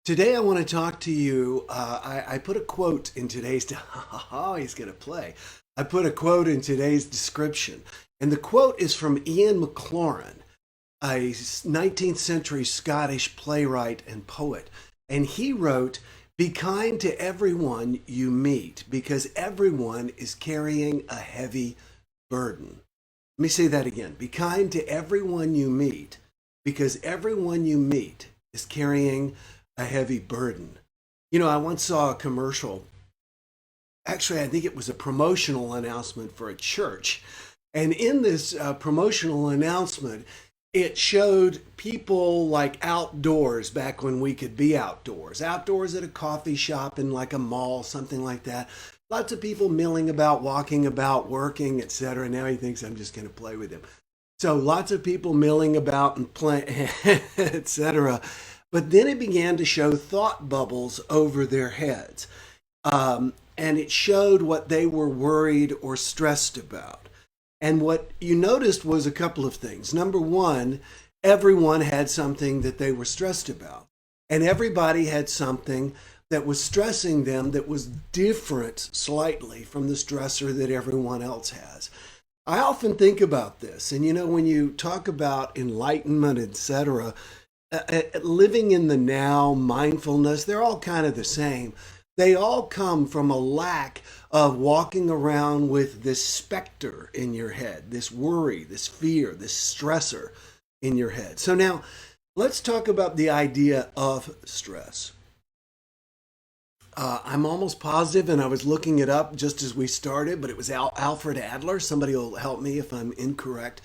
Today, I want to talk to you. I put a quote in today's. Oh, he's going to play. I put a quote in today's description, and the quote is from Ian MacLaren, a 19th century Scottish playwright and poet. And he wrote, "Be kind to everyone you meet because everyone is carrying a heavy burden." Let me say that again. Be kind to everyone you meet because everyone you meet is carrying a heavy burden. You know, I once saw a commercial. Actually, I think it was a promotional announcement for a church. And in this promotional announcement, it showed people like outdoors back when we could be outdoors, outdoors at a coffee shop in like a mall, something like that. Lots of people milling about, walking about, working, etc. Now he thinks I'm just going to play with him. So lots of people milling about and playing, etc. But then it began to show thought bubbles over their heads. And it showed what they were worried or stressed about. And what you noticed was a couple of things. Number one, everyone had something that they were stressed about. And everybody had something that was stressing them that was different slightly from the stressor that everyone else has. I often think about this. And you know, when you talk about enlightenment, etc., living in the now, mindfulness, they're all kind of the same. They all come from a lack of walking around with this specter in your head, this worry, this fear, this stressor in your head. So now let's talk about the idea of stress. I'm almost positive, and I was looking it up just as we started, but it was Alfred Adler. Somebody will help me if I'm incorrect,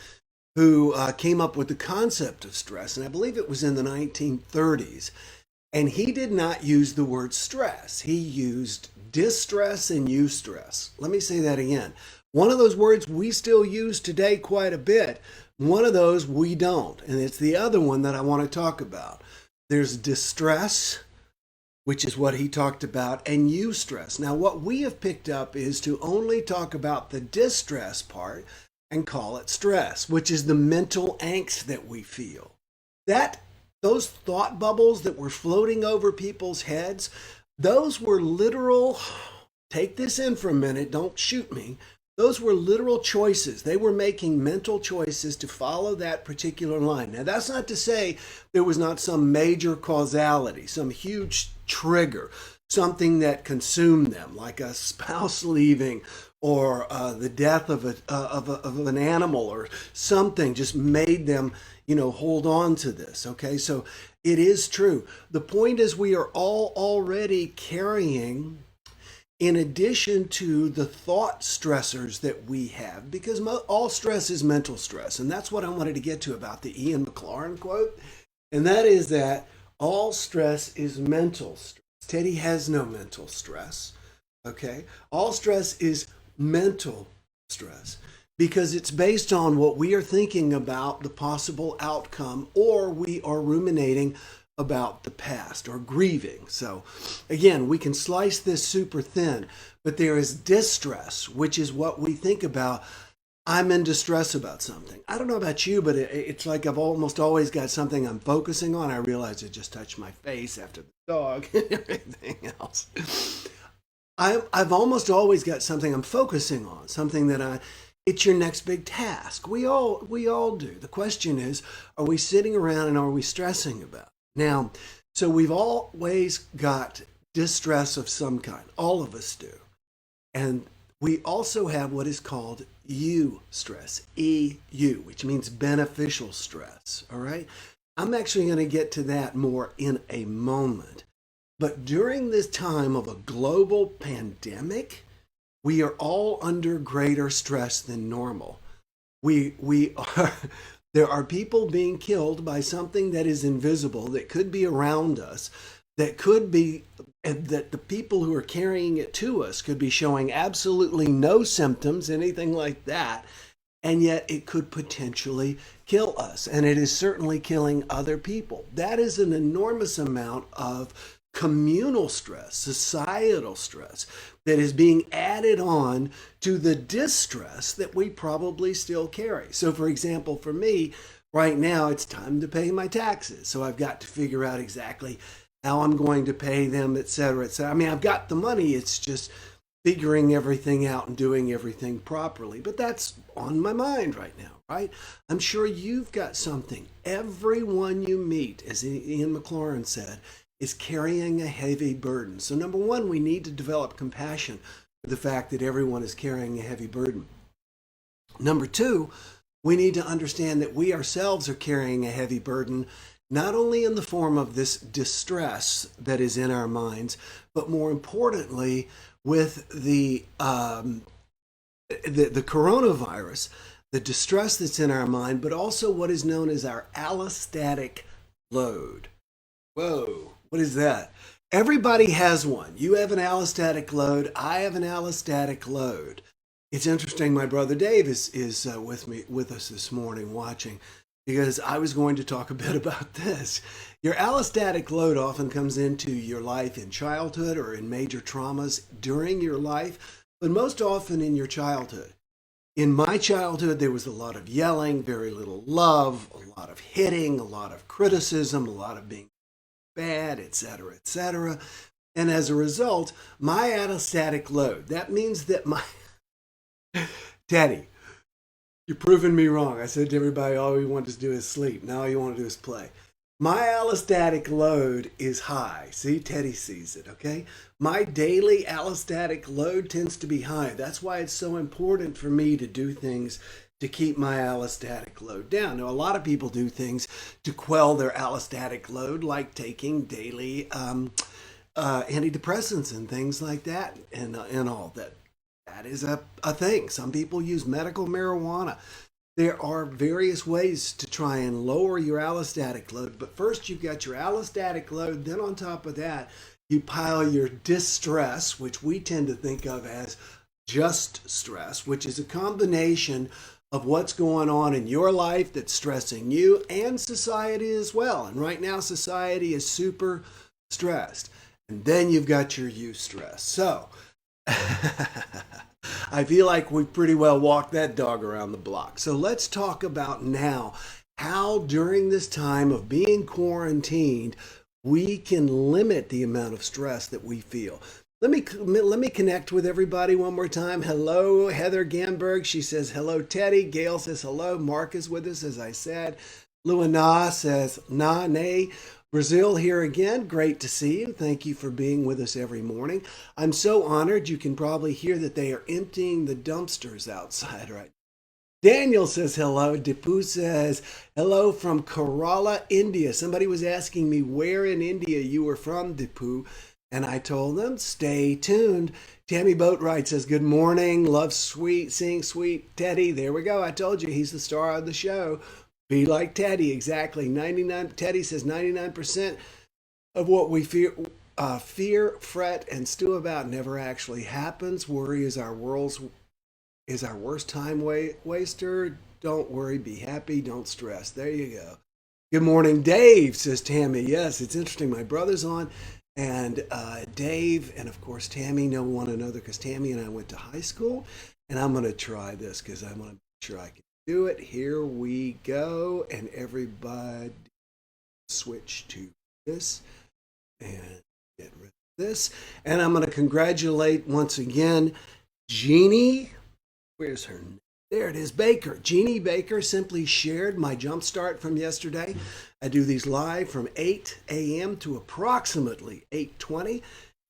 who came up with the concept of stress, and I believe it was in the 1930s. And he did not use the word stress. He used distress and eustress. Let me say that again. One of those words we still use today quite a bit. One of those we don't. And it's the other one that I want to talk about. There's distress, which is what he talked about, and eustress. Now, what we have picked up is to only talk about the distress part and call it stress, which is the mental angst that we feel. Those thought bubbles that were floating over people's heads, those were literal, take this in for a minute, don't shoot me. Those were literal choices. They were making mental choices to follow that particular line. Now, that's not to say there was not some major causality, some huge trigger, something that consumed them, like a spouse leaving or the death of an animal or something just made them, hold on to this. Okay, so it is true. The point is we are all already carrying, in addition to the thought stressors that we have, because all stress is mental stress. And that's what I wanted to get to about the Ian MacLaren quote. And that is that all stress is mental stress. Teddy has no mental stress. Okay, all stress is mental stress because it's based on what we are thinking about the possible outcome, or we are ruminating about the past or grieving. So again, we can slice this super thin, but there is distress, which is what we think about. I'm in distress about something. I don't know about you, but it's like I've almost always got something I'm focusing on. I realize I just touched my face after the dog and everything else. I've almost always got something I'm focusing on, something that it's your next big task. We all do. The question is, are we sitting around and are we stressing about it? Now, so we've always got distress of some kind. All of us do. And we also have what is called eustress, EU, which means beneficial stress. All right. I'm actually going to get to that more in a moment. But during this time of a global pandemic, we are all under greater stress than normal. We are there are people being killed by something that is invisible, that could be around us, that could be that the people who are carrying it to us could be showing absolutely no symptoms, anything like that, and yet it could potentially kill us. And it is certainly killing other people. That is an enormous amount of communal stress, societal stress that is being added on to the distress that we probably still carry. So, for example, for me, right now, it's time to pay my taxes. So I've got to figure out exactly how I'm going to pay them, et cetera, et cetera. I mean, I've got the money. It's just figuring everything out and doing everything properly. But that's on my mind right now, right? I'm sure you've got something. Everyone you meet, as Ian MacLaren said, is carrying a heavy burden. So number one, we need to develop compassion for the fact that everyone is carrying a heavy burden. Number two, we need to understand that we ourselves are carrying a heavy burden, not only in the form of this distress that is in our minds, but more importantly, with the coronavirus, the distress that's in our mind, but also what is known as our allostatic load. Whoa, what is that? Everybody has one. You have an allostatic load. I have an allostatic load. It's interesting. My brother Dave is with us this morning watching, because I was going to talk a bit about this. Your allostatic load often comes into your life in childhood or in major traumas during your life, but most often in your childhood. In my childhood, there was a lot of yelling, very little love, a lot of hitting, a lot of criticism, a lot of being bad, etc., etc. And as a result, my allostatic load, that means that my... Teddy, you're proving me wrong. I said to everybody, all you want to do is sleep. Now all you want to do is play. My allostatic load is high. See, Teddy sees it, okay? My daily allostatic load tends to be high. That's why it's so important for me to do things to keep my allostatic load down. Now, a lot of people do things to quell their allostatic load, like taking daily antidepressants and things like that, and all that. That is a thing. Some people use medical marijuana. There are various ways to try and lower your allostatic load. But first, you've got your allostatic load. Then on top of that, you pile your distress, which we tend to think of as just stress, which is a combination of what's going on in your life that's stressing you and society as well. And right now, society is super stressed. And then you've got your eustress. So I feel like we pretty well walked that dog around the block. So let's talk about now how during this time of being quarantined, we can limit the amount of stress that we feel. Let me connect with everybody one more time. Hello, Heather Gamberg. She says, hello, Teddy. Gail says, hello. Mark is with us, as I said. Luana says, nah, nay. Brazil here again. Great to see you. Thank you for being with us every morning. I'm so honored. You can probably hear that they are emptying the dumpsters outside right now. Daniel says hello. Dipu says hello from Kerala, India. Somebody was asking me where in India you were from, Dipu, and I told them, stay tuned. Tammy Boatwright says, good morning. Love seeing sweet Teddy. There we go. I told you he's the star of the show. Be like Teddy, exactly. 99. Teddy says 99% of what we fear, fret, and stew about never actually happens. Worry is our worst time waster. Don't worry, be happy, don't stress. There you go. Good morning, Dave, says Tammy. Yes, it's interesting. My brother's on, and Dave and, of course, Tammy know one another because Tammy and I went to high school, and I'm going to try this because I want to make sure I can do it. Here we go, and everybody switch to this and get rid of this. And I'm going to congratulate once again Jeannie. Where's her name? There it is, Baker. Jeannie Baker simply shared my JumpStart from yesterday. I do these live from 8 a.m. to approximately 8:20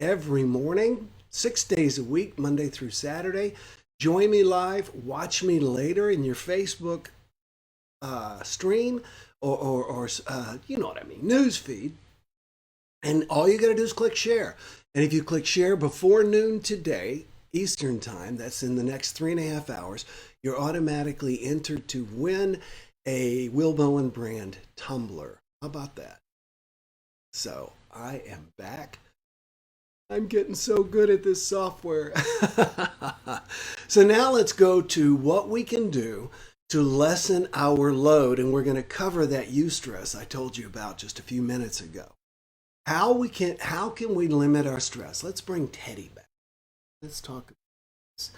every morning, 6 days a week, Monday through Saturday. Join me live. Watch me later in your Facebook stream or you know what I mean, news feed. And all you got to do is click share. And if you click share before noon today, Eastern time, that's in the next 3.5 hours, you're automatically entered to win a Will Bowen brand tumbler. How about that? So I am back. I'm getting so good at this software. So now let's go to what we can do to lessen our load. And we're going to cover that eustress I told you about just a few minutes ago. How can we limit our stress? Let's bring Teddy back. Let's talk about this.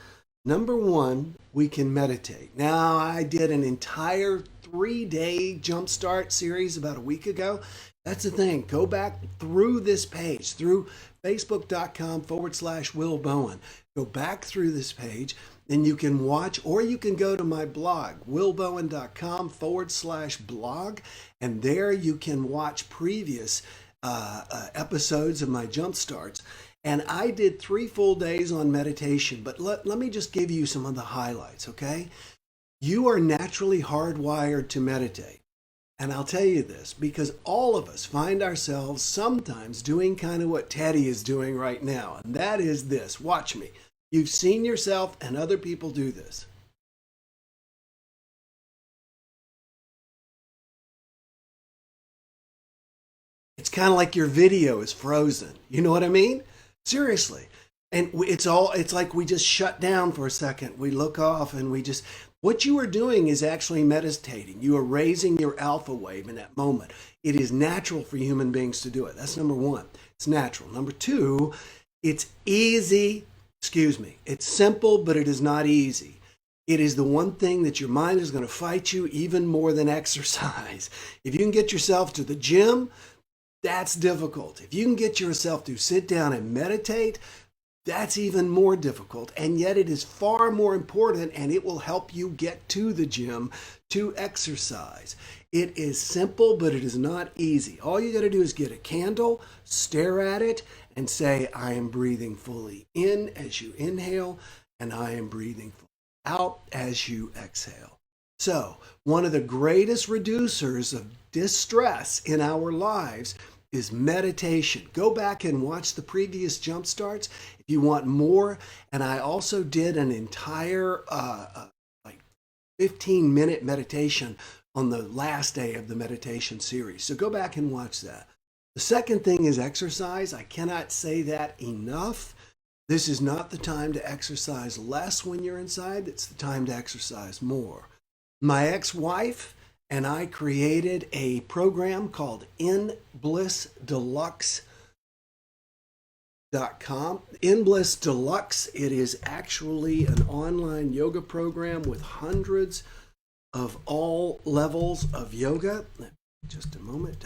Number one, we can meditate. Now, I did an entire 3-day JumpStart series about a week ago. That's the thing. Go back through this page, through facebook.com/Will Bowen. Go back through this page and you can watch, or you can go to my blog, willbowen.com/blog, and there you can watch previous episodes of my JumpStarts. And I did 3 full days on meditation, but let me just give you some of the highlights, okay? You are naturally hardwired to meditate. And I'll tell you this, because all of us find ourselves sometimes doing kind of what Teddy is doing right now, and that is this. Watch me. You've seen yourself and other people do this. It's kind of like your video is frozen. You know what I mean? Seriously. And it's like we just shut down for a second. We look off and what you are doing is actually meditating. You are raising your alpha wave in that moment. It is natural for human beings to do it. That's number one. It's natural. Number two, it's easy. It's simple, but it is not easy. It is the one thing that your mind is going to fight you even more than exercise. If you can get yourself to the gym, that's difficult. If you can get yourself to sit down and meditate, that's even more difficult. And yet it is far more important, and it will help you get to the gym to exercise. It is simple, but it is not easy. All you got to do is get a candle, stare at it, and say, I am breathing fully in as you inhale, and I am breathing fully out as you exhale. So, one of the greatest reducers of distress in our lives is meditation. Go back and watch the previous JumpStarts if you want more. And I also did an entire 15-minute meditation on the last day of the meditation series. So go back and watch that. The second thing is exercise. I cannot say that enough. This is not the time to exercise less when you're inside. It's the time to exercise more. My ex-wife and I created a program called InBlissDeluxe.com. InBliss Deluxe, it is actually an online yoga program with hundreds of all levels of yoga. Just a moment.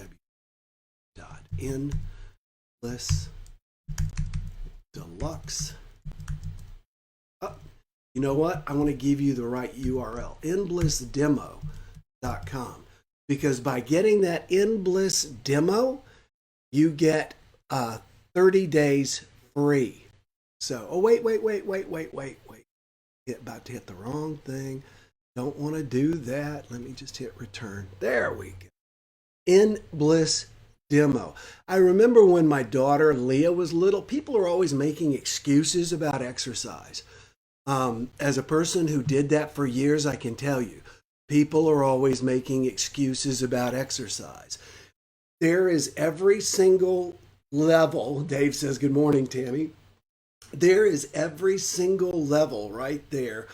InBlissDeluxe. Oh, you know what? I want to give you the right URL. InBlissDemo.com, because by getting that InBliss demo, you get 30 days free. So, wait. About to hit the wrong thing. Don't want to do that. Let me just hit return. There we go. InBliss demo. I remember when my daughter Leah was little, people are always making excuses about exercise. As a person who did that for years, I can tell you, people are always making excuses about exercise. There is every single level. Dave says, good morning, Tammy. There is every single level right there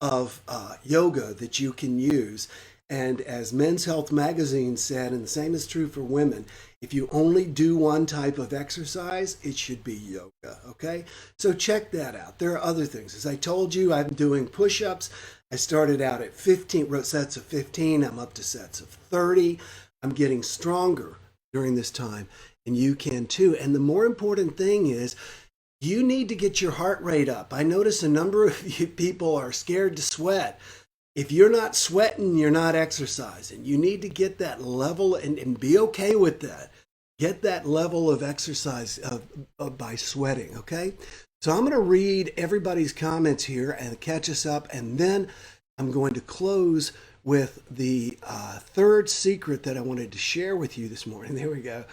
of yoga that you can use. And as Men's Health magazine said, and the same is true for women, if you only do one type of exercise, it should be yoga, okay? So check that out. There are other things. As I told you, I'm doing push-ups. I started out at 15 sets of 15. I'm up to sets of 30. I'm getting stronger during this time, and you can too. And the more important thing is, you need to get your heart rate up. I notice a number of you people are scared to sweat. If you're not sweating, you're not exercising. You need to get that level and be okay with that. Get that level of exercise by sweating, okay? So I'm going to read everybody's comments here and catch us up, and then I'm going to close with the third secret that I wanted to share with you this morning. There we go.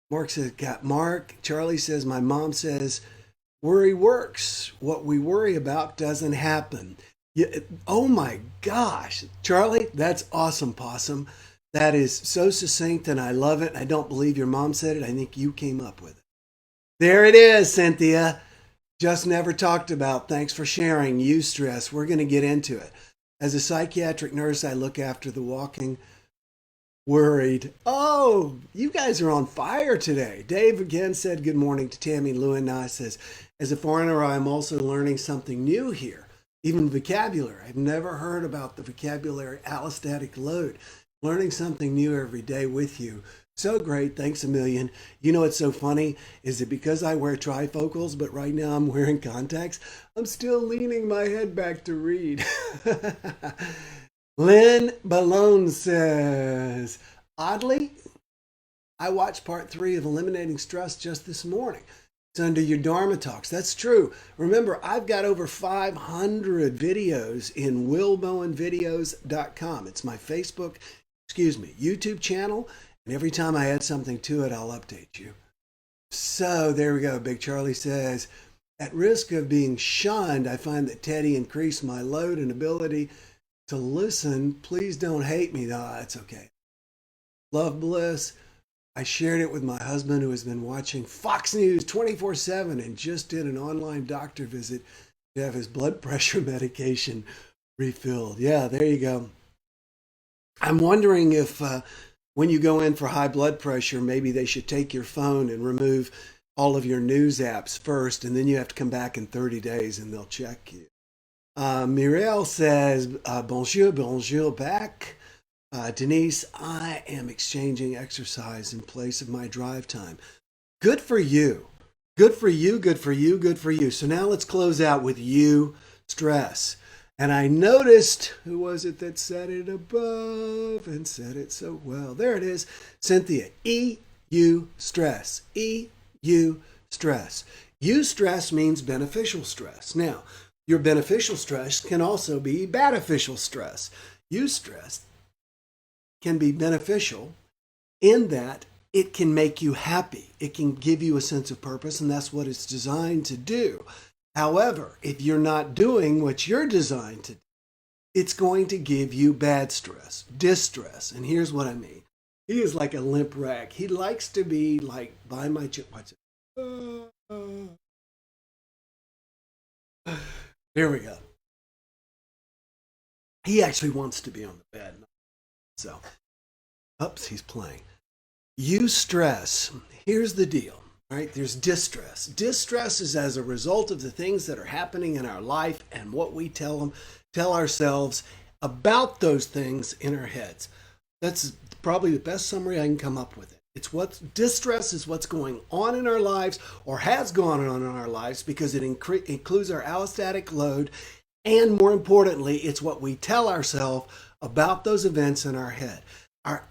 Mark says, got Mark. Charlie says, my mom says, worry works. What we worry about doesn't happen. Yeah, oh my gosh, Charlie, that's awesome, Possum. That is so succinct, and I love it. I don't believe your mom said it. I think you came up with it. There it is, Cynthia. Just never talked about. Thanks for sharing. Eustress. We're going to get into it. As a psychiatric nurse, I look after the walking worried. Oh, you guys are on fire today. Dave again said good morning to Tammy. Lou and I says, as a foreigner, I'm also learning something new here. Even vocabulary. I've never heard about the vocabulary allostatic load. Learning something new every day with you. So great. Thanks a million. You know what's so funny is it because I wear trifocals, but right now I'm wearing contacts, I'm still leaning my head back to read. Lynn Balone says, oddly, I watched part 3 of Eliminating Stress just this morning. It's under your Dharma Talks. That's true. Remember, I've got over 500 videos in willbowenvideos.com. It's my YouTube channel. And every time I add something to it, I'll update you. So there we go. Big Charlie says, at risk of being shunned, I find that Teddy increased my load and ability to listen. Please don't hate me. No, it's okay. Love Bliss. I shared it with my husband, who has been watching Fox News 24/7 and just did an online doctor visit to have his blood pressure medication refilled. Yeah, there you go. I'm wondering if when you go in for high blood pressure, maybe they should take your phone and remove all of your news apps first, and then you have to come back in 30 days and they'll check you. Muriel says, bonjour back. Denise, I am exchanging exercise in place of my drive time. Good for you. Good for you, good for you, good for you. So now let's close out with you, stress. And I noticed, who was it that said it above and said it so well? There it is, Cynthia. E-U stress. E-U stress. U stress means beneficial stress. Now, your beneficial stress can also be beneficial stress. U stress can be beneficial in that it can make you happy. It can give you a sense of purpose, and that's what it's designed to do. However, if you're not doing what you're designed to do, it's going to give you bad stress, distress. And here's what I mean. He is like a limp rag. He likes to be like by my chip. Watch it. There we go. He actually wants to be on the bed. So, oops, he's playing. You stress. Here's the deal, right? There's distress. Distress is as a result of the things that are happening in our life and what we tell ourselves about those things in our heads. That's probably the best summary I can come up with. Distress is what's going on in our lives or has gone on in our lives because it includes our allostatic load, and more importantly, it's what we tell ourselves about those events in our head. Our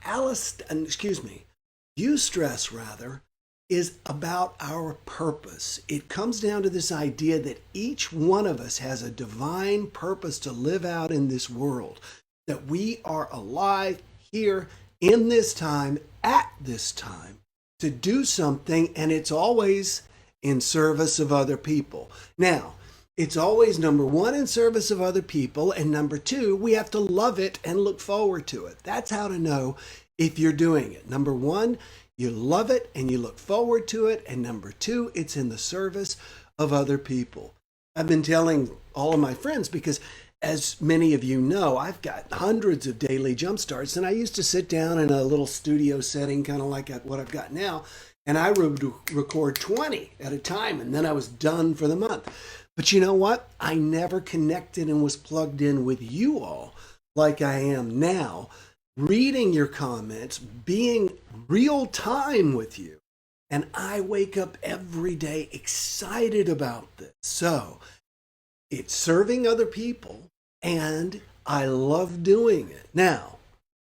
eustress rather, is about our purpose. It comes down to this idea that each one of us has a divine purpose to live out in this world, that we are alive here in this time, at this time, to do something, and it's always in service of other people. Now, it's always, number one, in service of other people, and number two, we have to love it and look forward to it. That's how to know if you're doing it. Number one, you love it and you look forward to it, and number two, it's in the service of other people. I've been telling all of my friends because, as many of you know, I've got hundreds of daily jump starts, and I used to sit down in a little studio setting, kind of like what I've got now, and I would record 20 at a time, and then I was done for the month. But you know what? I never connected and was plugged in with you all like I am now, reading your comments, being real time with you. And I wake up every day excited about this. So it's serving other people, and I love doing it. Now,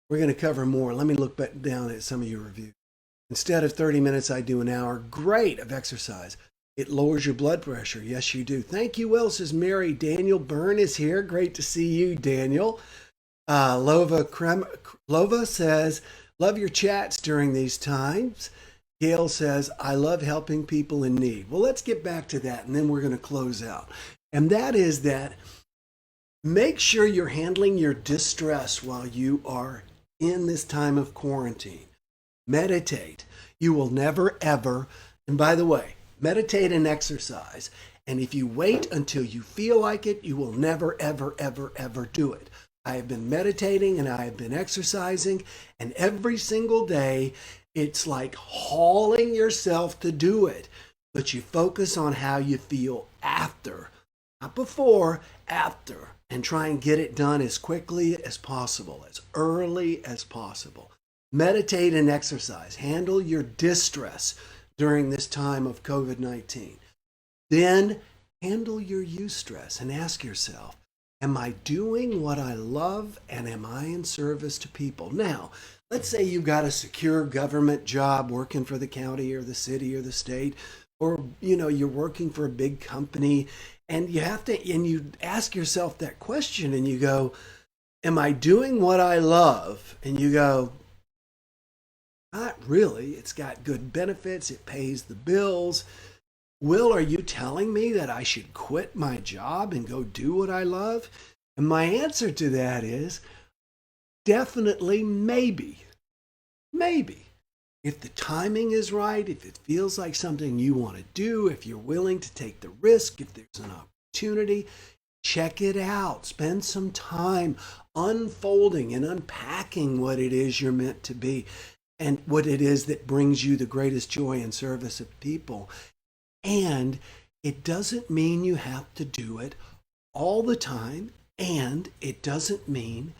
we're going to cover more. Let me look back down at some of your reviews. Instead of 30 minutes, I do an hour. Great of exercise. It lowers your blood pressure. Yes, you do. Thank you, Will, says Mary. Daniel Byrne is here. Great to see you, Daniel. Lova says, love your chats during these times. Gail says, I love helping people in need. Well, let's get back to that, and then we're going to close out. And that is that make sure you're handling your distress while you are in this time of quarantine. Meditate. You will never, ever, and by the way, meditate and exercise. And if you wait until you feel like it, you will never, ever, ever, ever do it. I have been meditating and I have been exercising, and every single day, it's like hauling yourself to do it. But you focus on how you feel after, not before, after. and try and get it done as quickly as possible, as early as possible. Meditate and exercise. Handle your distress during this time of COVID-19. Then handle your eustress and ask yourself, am I doing what I love and am I in service to people? Now, let's say you've got a secure government job working for the county or the city or the state, or you're working for a big company, and you ask yourself that question and you go, am I doing what I love? And you go, not really. It's got good benefits. It pays the bills. Will, are you telling me that I should quit my job and go do what I love? And my answer to that is definitely maybe. Maybe. If the timing is right, if it feels like something you want to do, if you're willing to take the risk, if there's an opportunity, check it out. Spend some time unfolding and unpacking what it is you're meant to be and what it is that brings you the greatest joy and service of people. And it doesn't mean you have to do it all the time, and it doesn't mean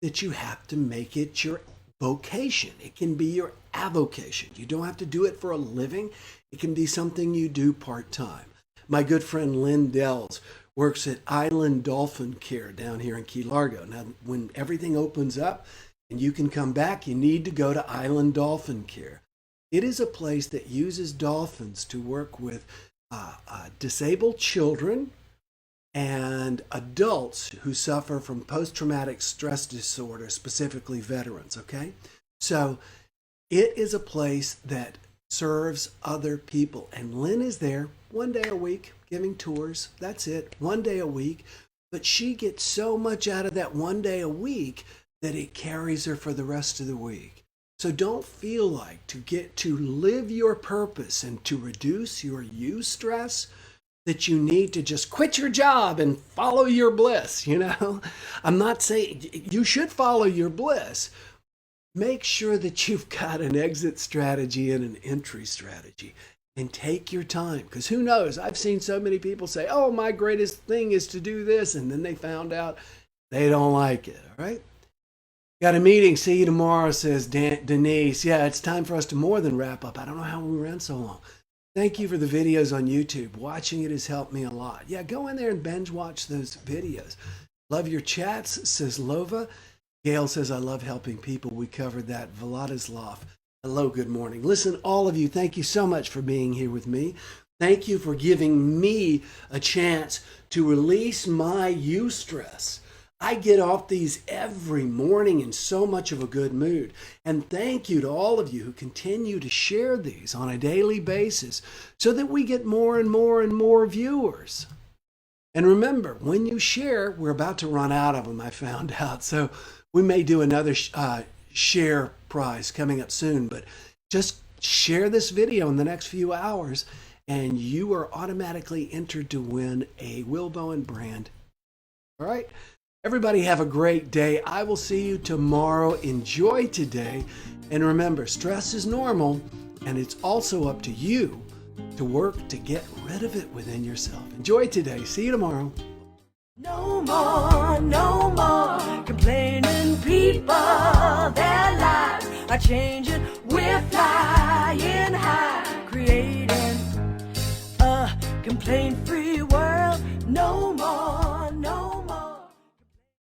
that you have to make it your vocation. It can be your avocation. You don't have to do it for a living. It can be something you do part-time. My good friend Lynn Dells works at Island Dolphin Care down here in Key Largo. Now, when everything opens up and you can come back, you need to go to Island Dolphin Care. It is a place that uses dolphins to work with disabled children and adults who suffer from post-traumatic stress disorder, specifically veterans, okay? So it is a place that serves other people. And Lynn is there one day a week giving tours. That's it, one day a week. But she gets so much out of that one day a week that it carries her for the rest of the week. So don't feel like to get to live your purpose and to reduce your eustress that you need to just quit your job and follow your bliss, I'm not saying you should follow your bliss. Make sure that you've got an exit strategy and an entry strategy and take your time, because who knows? I've seen so many people say, oh, my greatest thing is to do this, and then they found out they don't like it, all right? Got a meeting. See you tomorrow, says Denise. Yeah, it's time for us to more than wrap up. I don't know how we ran so long. Thank you for the videos on YouTube. Watching it has helped me a lot. Yeah, go in there and binge watch those videos. Love your chats, says Lova. Gail says, I love helping people. We covered that. Vladislav. Hello, good morning. Listen, all of you, thank you so much for being here with me. Thank you for giving me a chance to release my eustress. I get off these every morning in so much of a good mood. And thank you to all of you who continue to share these on a daily basis so that we get more and more and more viewers. And remember, when you share, we're about to run out of them, I found out. So we may do another share prize coming up soon. But just share this video in the next few hours and you are automatically entered to win a Will Bowen brand. All right? Everybody have a great day. I will see you tomorrow. Enjoy today. And remember, stress is normal, and it's also up to you to work to get rid of it within yourself. Enjoy today. See you tomorrow. No more complaining people. Their lives are changing. We're flying high, creating a complaint-free